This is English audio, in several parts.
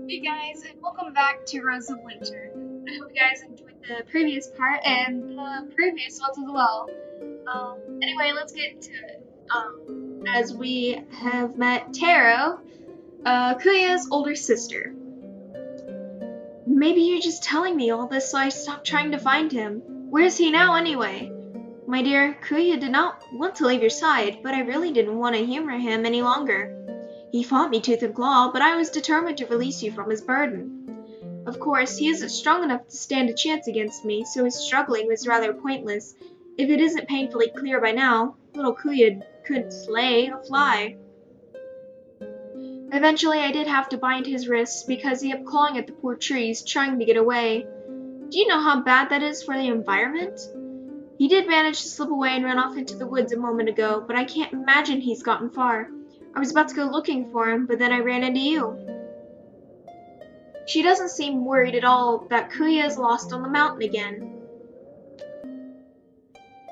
Hey guys, and welcome back to Rose of Winter. I hope you guys enjoyed the previous part and the previous ones as well. Anyway, let's get to it. As we have met Taro, Kuya's older sister. Maybe you're just telling me all this so I stop trying to find him. Where's he now anyway? My dear, Kuya did not want to leave your side, but I really didn't want to humor him any longer. He fought me tooth and claw, but I was determined to release you from his burden. Of course, he isn't strong enough to stand a chance against me, so his struggling was rather pointless. If it isn't painfully clear by now, little Kuya couldn't slay a fly. Eventually, I did have to bind his wrists because he kept clawing at the poor trees, trying to get away. Do you know how bad that is for the environment? He did manage to slip away and run off into the woods a moment ago, but I can't imagine he's gotten far. I was about to go looking for him, but then I ran into you. She doesn't seem worried at all that Kuya is lost on the mountain again.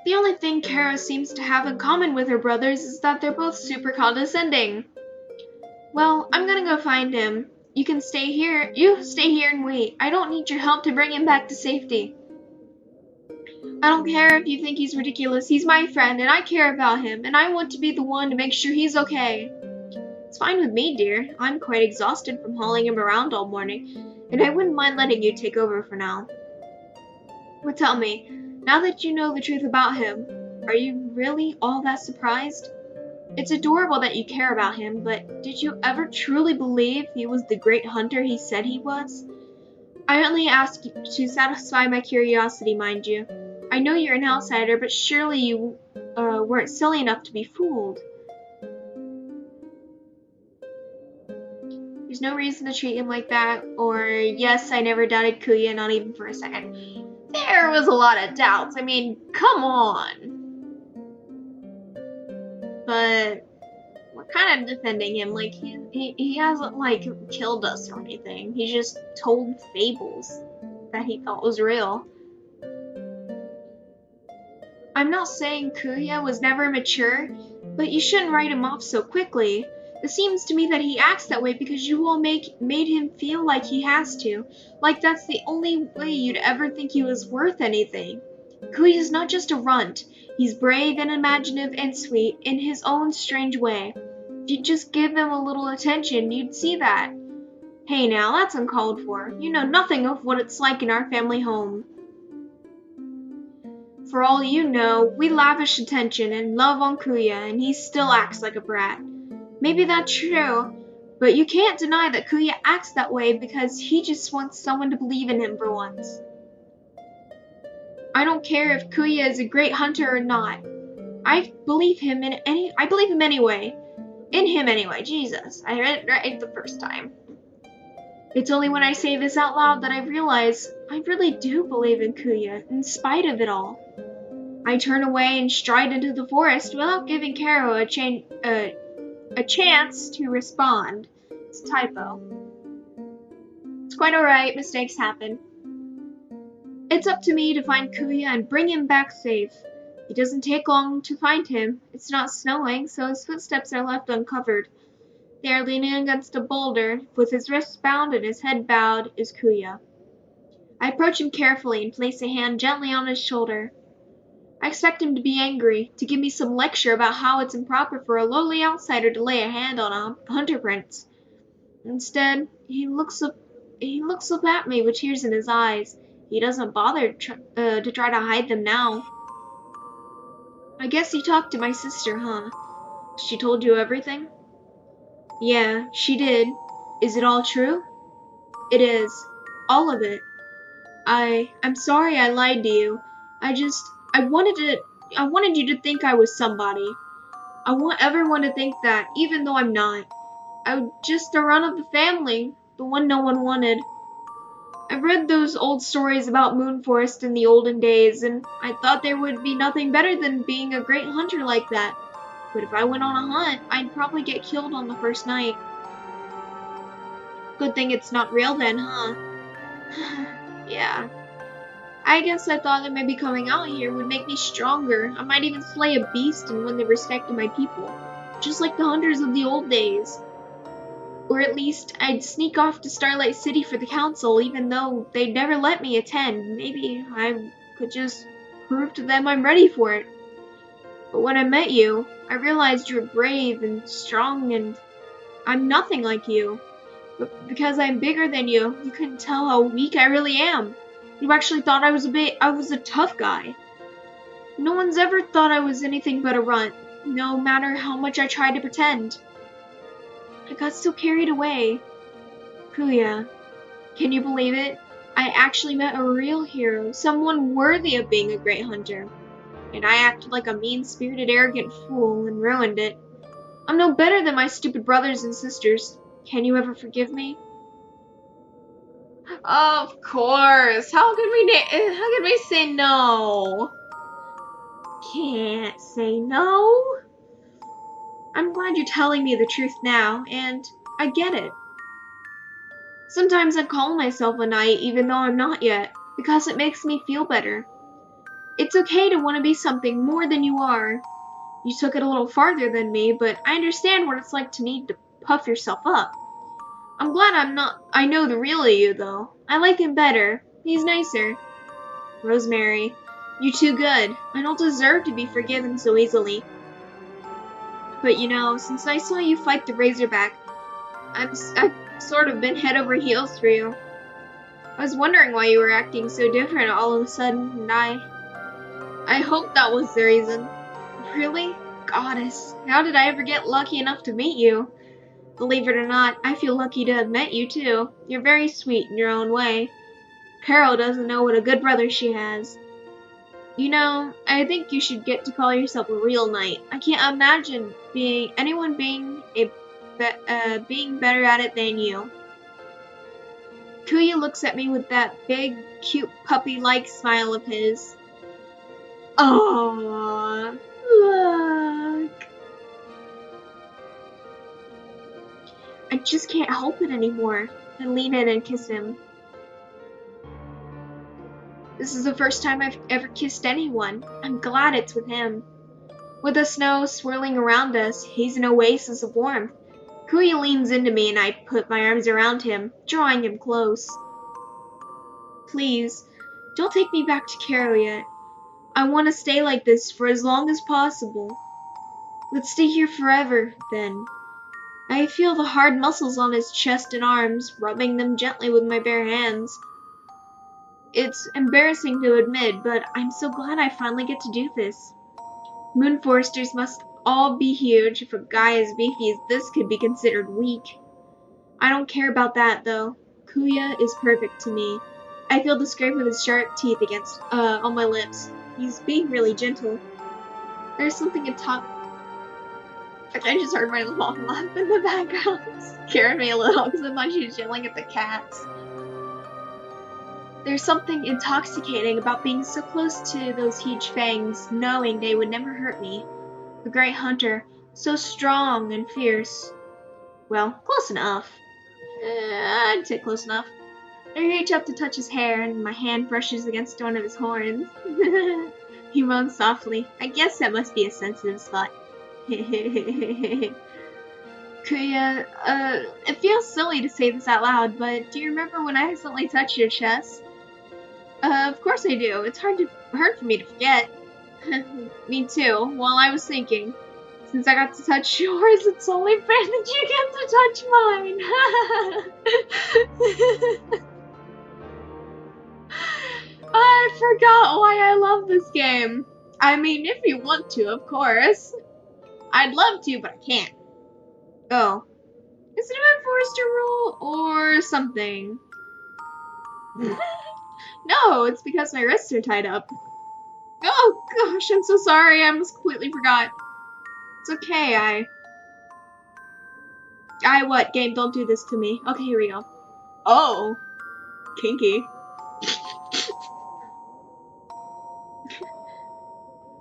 The only thing Kara seems to have in common with her brothers is that they're both super condescending. Well, I'm gonna go find him. You can stay here. You stay here and wait. I don't need your help to bring him back to safety. I don't care if you think he's ridiculous. He's my friend, and I care about him, and I want to be the one to make sure he's okay. It's fine with me, dear. I'm quite exhausted from hauling him around all morning, and I wouldn't mind letting you take over for now. But tell me, now that you know the truth about him, are you really all that surprised? It's adorable that you care about him, but did you ever truly believe he was the great hunter he said he was? I only ask to satisfy my curiosity, mind you. I know you're an outsider, but surely you weren't silly enough to be fooled. There's no reason to treat him like that, or yes, I never doubted Kuya, not even for a second. There was a lot of doubts. I mean, come on. But we're kind of defending him. Like, he hasn't, like, killed us or anything. He just told fables that he thought was real. I'm not saying Kuya was never mature, but you shouldn't write him off so quickly. It seems to me that he acts that way because you all made him feel like he has to. Like that's the only way you'd ever think he was worth anything. Kuya's not just a runt. He's brave and imaginative and sweet in his own strange way. If you'd just give him a little attention, you'd see that. Hey now, that's uncalled for. You know nothing of what it's like in our family home. For all you know, we lavish attention and love on Kuya, and he still acts like a brat. Maybe that's true, but you can't deny that Kuya acts that way because he just wants someone to believe in him for once. I don't care if Kuya is a great hunter or not. I believe him anyway. In him anyway, Jesus. I read it right the first time. It's only when I say this out loud that I realize I really do believe in Kuya, in spite of it all. I turn away and stride into the forest without giving Karo a chance to respond. It's a typo. It's quite alright, mistakes happen. It's up to me to find Kuya and bring him back safe. It doesn't take long to find him. It's not snowing, so his footsteps are left uncovered. There, leaning against a boulder, with his wrists bound and his head bowed, is Kuya. I approach him carefully and place a hand gently on his shoulder. I expect him to be angry, to give me some lecture about how it's improper for a lowly outsider to lay a hand on a hunter prince. Instead, he looks up at me with tears in his eyes. He doesn't bother to try to hide them now. I guess you talked to my sister, huh? She told you everything? Yeah, she did. Is it all true? It is. All of it. I'm sorry I lied to you. I wanted you to think I was somebody. I want everyone to think that, even though I'm not. I'm just the run of the family, the one no one wanted. I've read those old stories about Moon Forest in the olden days, and I thought there would be nothing better than being a great hunter like that. But if I went on a hunt, I'd probably get killed on the first night. Good thing it's not real then, huh? Yeah. I guess I thought that maybe coming out here would make me stronger. I might even slay a beast and win the respect of my people. Just like the hunters of the old days. Or at least I'd sneak off to Starlight City for the council, even though they'd never let me attend. Maybe I could just prove to them I'm ready for it. But when I met you, I realized you're brave and strong, and I'm nothing like you. But because I'm bigger than you, you couldn't tell how weak I really am. You actually thought I was a tough guy. No one's ever thought I was anything but a runt, no matter how much I tried to pretend. I got so carried away. Kuya, can you believe it? I actually met a real hero, someone worthy of being a great hunter. And I acted like a mean-spirited, arrogant fool and ruined it. I'm no better than my stupid brothers and sisters. Can you ever forgive me? Of course. How could we say no? Can't say no. I'm glad you're telling me the truth now, and I get it. Sometimes I call myself a knight even though I'm not yet, because it makes me feel better. It's okay to want to be something more than you are. You took it a little farther than me, but I understand what it's like to need to puff yourself up. I'm glad I know the real you, though. I like him better. He's nicer. Rosemary, you're too good. I don't deserve to be forgiven so easily. But you know, since I saw you fight the Razorback, I've sort of been head over heels for you. I was wondering why you were acting so different all of a sudden, and I hope that was the reason. Really? Goddess, how did I ever get lucky enough to meet you? Believe it or not, I feel lucky to have met you too. You're very sweet in your own way. Carol doesn't know what a good brother she has. You know, I think you should get to call yourself a real knight. I can't imagine anyone being better at it than you. Kuya looks at me with that big, cute puppy-like smile of his. Aww, look. I just can't help it anymore. I lean in and kiss him. This is the first time I've ever kissed anyone. I'm glad it's with him. With the snow swirling around us, he's an oasis of warmth. Kuya leans into me and I put my arms around him, drawing him close. Please, don't take me back to Carol yet. I want to stay like this for as long as possible. Let's stay here forever, then. I feel the hard muscles on his chest and arms, rubbing them gently with my bare hands. It's embarrassing to admit, but I'm so glad I finally get to do this. Moon Foresters must all be huge if a guy as beefy as this could be considered weak. I don't care about that, though. Kuya is perfect to me. I feel the scrape of his sharp teeth against on my lips. He's being really gentle. There's something in top. I just heard my mom laugh in the background. It scared me a little because I thought she was yelling at the cats. There's something intoxicating about being so close to those huge fangs, knowing they would never hurt me. The great hunter, so strong and fierce. Well, close enough. I'd say close enough. I reach up to touch his hair, and my hand brushes against one of his horns. He moans softly. I guess that must be a sensitive spot. Kuya, it feels silly to say this out loud, but do you remember when I accidentally touched your chest? Of course I do. It's hard for me to forget. Me too. While I was thinking, since I got to touch yours, it's only fair that you get to touch mine. I forgot why I love this game. I mean, if you want to, of course. I'd love to, but I can't. Oh. Is it a Forester rule or something? No, it's because my wrists are tied up. Oh gosh, I'm so sorry. I almost completely forgot. It's okay, what? Game, don't do this to me. Okay, here we go. Oh. Kinky.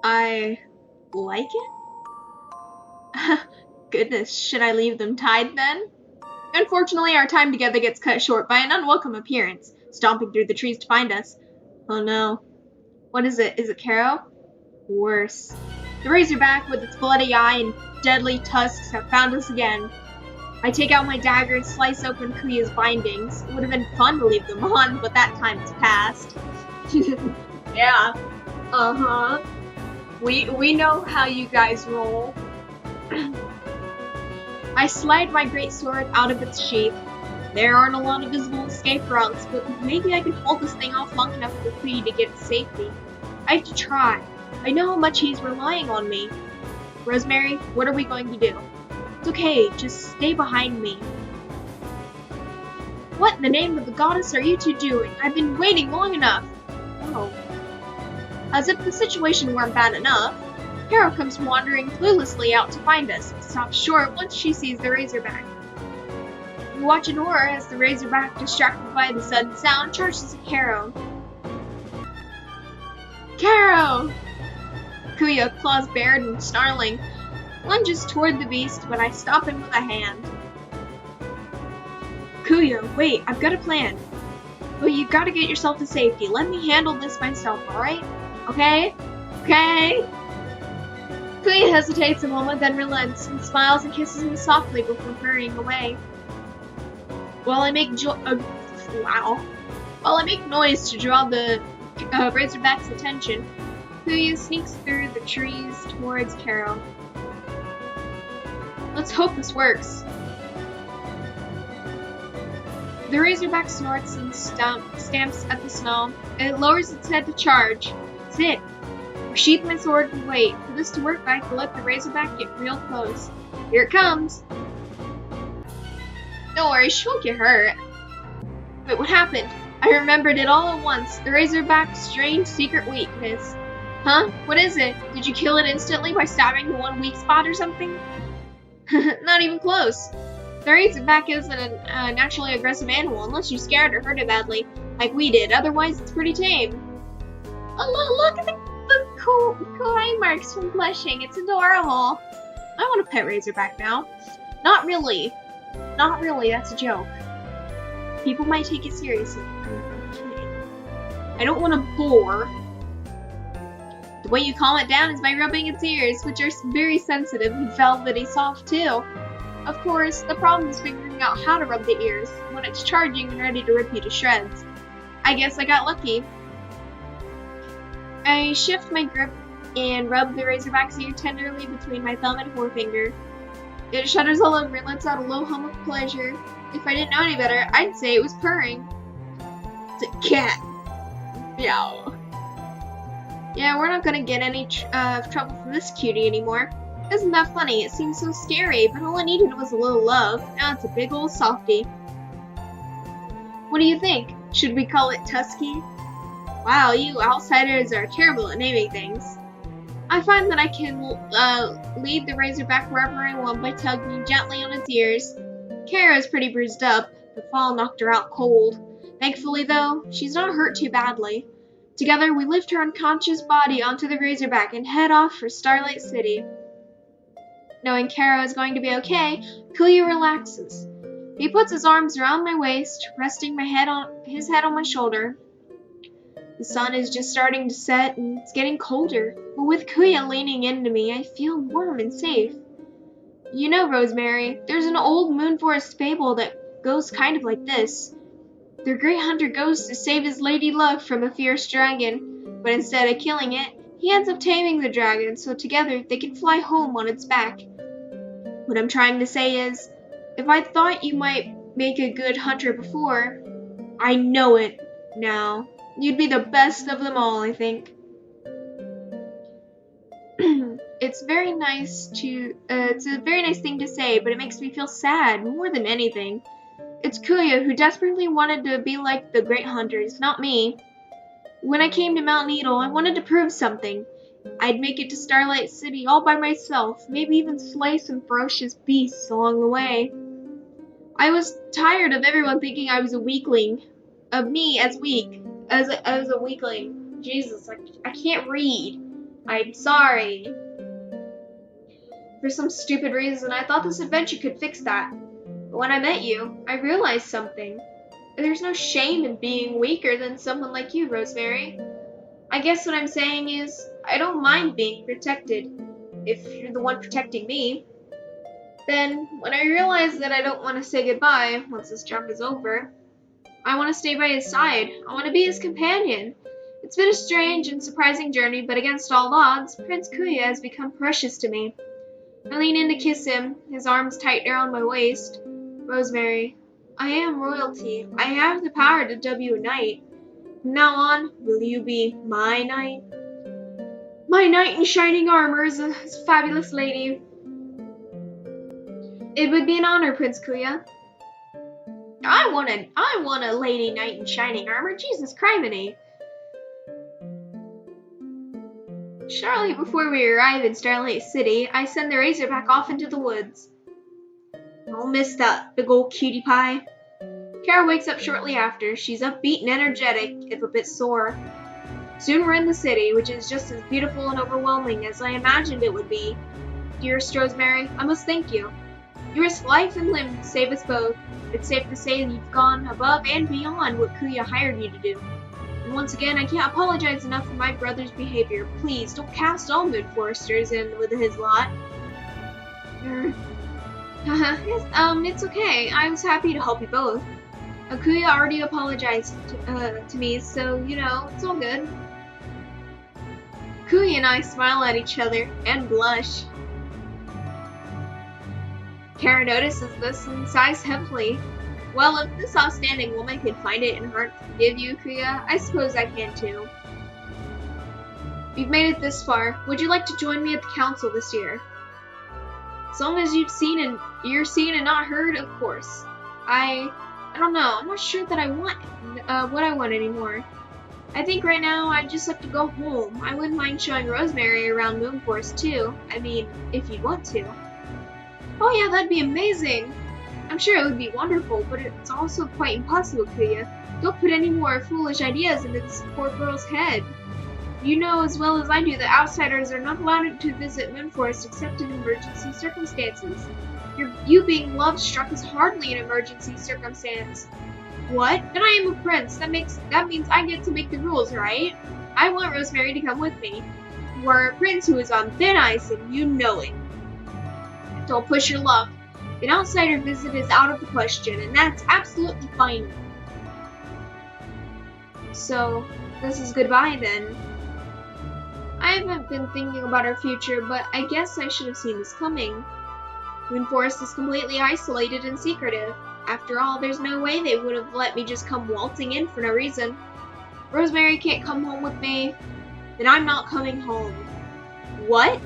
I like it? Goodness, should I leave them tied then? Unfortunately, our time together gets cut short by an unwelcome appearance, stomping through the trees to find us. Oh no. What is it? Is it Caro? Worse. The Razorback, with its bloody eye and deadly tusks, have found us again. I take out my dagger and slice open Kuya's bindings. It would have been fun to leave them on, but that time has passed. Yeah. Uh-huh. We know how you guys roll. I slide my great sword out of its sheath. There aren't a lot of visible escape routes, but maybe I can hold this thing off long enough for Kuya to get to safety. I have to try. I know how much he's relying on me. Rosemary, what are we going to do? It's okay, just stay behind me. What in the name of the goddess are you two doing? I've been waiting long enough. Oh. As if the situation weren't bad enough, Carol comes wandering cluelessly out to find us, and stops short once she sees the Razorback. We watch in horror as the Razorback, distracted by the sudden sound, charges at Carol. Carol! Kuya, claws bared and snarling, lunges toward the beast, but I stop him with a hand. Kuya, wait, I've got a plan. But you gotta get yourself to safety. Let me handle this myself, alright? Okay? Okay? Kuya hesitates a moment, then relents, and smiles and kisses me softly before hurrying away. While I make noise to draw the Razorback's attention, Kuya sneaks through the trees towards Carol. Let's hope this works. The Razorback snorts and stamps at the snow. It lowers its head to charge. That's it. I sheath my sword and wait. For this to work, I have to let the Razorback get real close. Here it comes. Don't worry, she won't get hurt. But what happened? I remembered it all at once. The Razorback's strange secret weakness. Huh? What is it? Did you kill it instantly by stabbing the one weak spot or something? Not even close. The Razorback isn't a naturally aggressive animal unless you scared or hurt it badly, like we did. Otherwise, it's pretty tame. Oh, look at the kawaii marks from blushing. It's adorable. I want a pet Razorback now. Not really. Not really, that's a joke. People might take it seriously. I'm kidding. I don't want to bore. The way you calm it down is by rubbing its ears, which are very sensitive and velvety soft too. Of course, the problem is figuring out how to rub the ears when it's charging and ready to rip you to shreds. I guess I got lucky. I shift my grip and rub the Razorback's ear tenderly between my thumb and forefinger. It shudders all over and lets out a low hum of pleasure. If I didn't know any better, I'd say it was purring. It's a cat. Meow. Yeah, we're not gonna get any trouble from this cutie anymore. Isn't that funny? It seems so scary, but all I needed was a little love. Now it's a big old softie. What do you think? Should we call it Tusky? Wow, you outsiders are terrible at naming things. I find that I can lead the Razorback wherever I want by tugging gently on its ears. Kara's pretty bruised up. The fall knocked her out cold. Thankfully, though, she's not hurt too badly. Together, we lift her unconscious body onto the Razorback and head off for Starlight City. Knowing Kara is going to be okay, Kuya relaxes. He puts his arms around my waist, resting his head on my shoulder. The sun is just starting to set and it's getting colder, but with Kuya leaning into me, I feel warm and safe. You know, Rosemary, there's an old Moonforest fable that goes kind of like this. The great hunter goes to save his lady luck from a fierce dragon, but instead of killing it, he ends up taming the dragon so together they can fly home on its back. What I'm trying to say is, if I thought you might make a good hunter before, I know it now. You'd be the best of them all, I think. It's a very nice thing to say, but it makes me feel sad more than anything. It's Kuya who desperately wanted to be like the great hunters, not me. When I came to Mount Needle, I wanted to prove something. I'd make it to Starlight City all by myself, maybe even slay some ferocious beasts along the way. I was tired of everyone thinking I was a weakling, of me as weak, as a weakling. Jesus, I can't read. I'm sorry. For some stupid reason, I thought this adventure could fix that. But when I met you, I realized something. There's no shame in being weaker than someone like you, Rosemary. I guess what I'm saying is, I don't mind being protected, if you're the one protecting me. Then, when I realize that I don't want to say goodbye once this job is over, I want to stay by his side. I want to be his companion. It's been a strange and surprising journey, but against all odds, Prince Kuya has become precious to me. I lean in to kiss him, his arms tight around my waist. Rosemary, I am royalty. I have the power to dub you a knight. From now on, will you be my knight? My knight in shining armor is a fabulous lady. It would be an honor, Prince Kuya. I want a lady knight in shining armor. Jesus criminy. Shortly before we arrive in Starlight City, I send the Razorback off into the woods. I'll miss that big old cutie pie. Kara wakes up shortly after. She's upbeat and energetic, if a bit sore. Soon we're in the city, which is just as beautiful and overwhelming as I imagined it would be. Dearest Rosemary, I must thank you. You risked life and limb to save us both. It's safe to say that you've gone above and beyond what Kuya hired you to do. And once again, I can't apologize enough for my brother's behavior. Please, don't cast all Moon Foresters in with his lot. It's okay. I was happy to help you both. Kuya already apologized to me, so, you know, it's all good. Kuya and I smile at each other and blush. Kara notices this and sighs heavily. Well, if this outstanding woman can find it in her heart to forgive you, Kuya, I suppose I can too. You've made it this far. Would you like to join me at the council this year? As long as you're seen and not heard, of course. I don't know. I'm not sure that I want what I want anymore. I think right now I'd just like to go home. I wouldn't mind showing Rosemary around Moonforest too. I mean, if you'd want to. Oh yeah, that'd be amazing. I'm sure it would be wonderful, but it's also quite impossible, Kuya. Don't put any more foolish ideas into this poor girl's head. You know as well as I do that outsiders are not allowed to visit Moonforest except in emergency circumstances. You being love struck is hardly an emergency circumstance. What? Then I am a prince. That means I get to make the rules, right? I want Rosemary to come with me. You are a prince who is on thin ice, and you know it. Don't push your luck. An outsider visit is out of the question, and that's absolutely fine. So, this is goodbye then. I haven't been thinking about our future, but I guess I should have seen this coming. Moonforest is completely isolated and secretive. After all, there's no way they would have let me just come waltzing in for no reason. Rosemary can't come home with me, then I'm not coming home. What?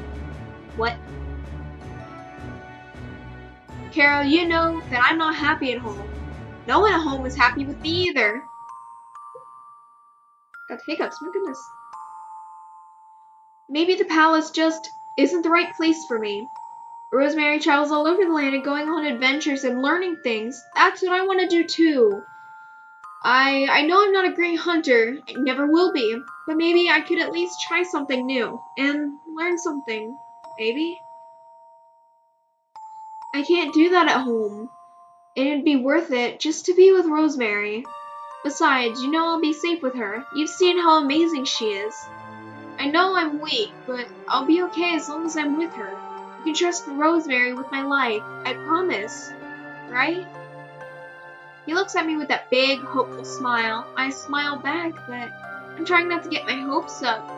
What? Carol, you know that I'm not happy at home. No one at home is happy with me either. Got hiccups, my goodness. Maybe the palace just isn't the right place for me. Rosemary travels all over the land and going on adventures and learning things. That's what I want to do too. I know I'm not a great hunter. I never will be. But maybe I could at least try something new and learn something. Maybe? I can't do that at home. It'd be worth it just to be with Rosemary. Besides, you know I'll be safe with her. You've seen how amazing she is. I know I'm weak, but I'll be okay as long as I'm with her. You can trust Rosemary with my life. I promise. Right? He looks at me with that big, hopeful smile. I smile back, but I'm trying not to get my hopes up.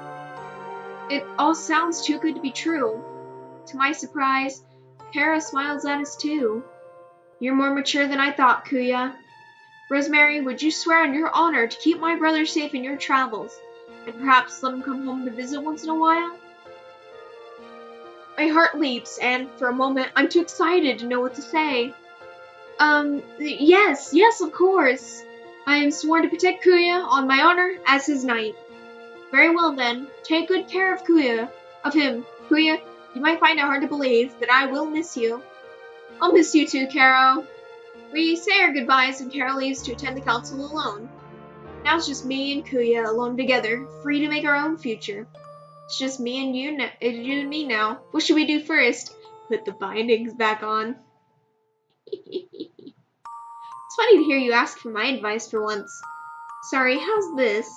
It all sounds too good to be true. To my surprise, Kara smiles at us too. You're more mature than I thought, Kuya. Rosemary, would you swear on your honor to keep my brother safe in your travels, and perhaps let him come home to visit once in a while? My heart leaps, and for a moment, I'm too excited to know what to say. Yes, of course. I am sworn to protect Kuya on my honor as his knight. Very well then, take good care of him. Kuya, you might find it hard to believe, but I will miss you. I'll miss you too, Caro. We say our goodbyes and Kara leaves to attend the council alone. Now it's just me and Kuya alone together, free to make our own future. It's just me and you and me now. What should we do first? Put the bindings back on. It's funny to hear you ask for my advice for once. Sorry, how's this?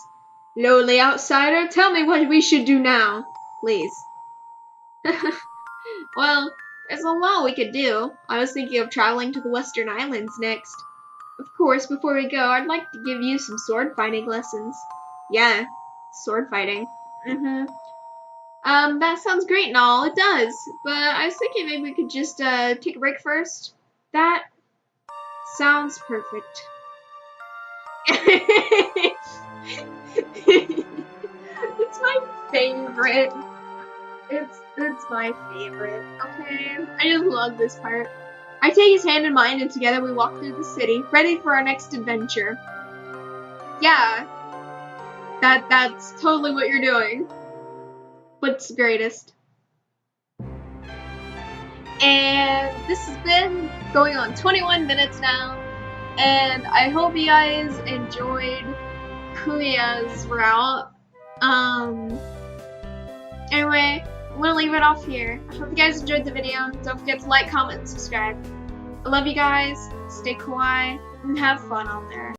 Lowly outsider, tell me what we should do now, please. Well, There's a lot we could do. I was thinking of traveling to the Western Islands next. Of course, before we go, I'd like to give you some sword fighting lessons. Yeah, sword fighting. That sounds great and all, it does. But I was thinking maybe we could just, take a break first. That sounds perfect. It's my favorite. It's my favorite, okay? I just love this part. I take his hand in mine and together we walk through the city, ready for our next adventure. Yeah. That's totally what you're doing. What's the greatest? And this has been going on 21 minutes now. And I hope you guys enjoyed Kuya's route. Anyway, I'm gonna leave it off here. I hope you guys enjoyed the video. Don't forget to like, comment, and subscribe. I love you guys. Stay kawaii and have fun out there.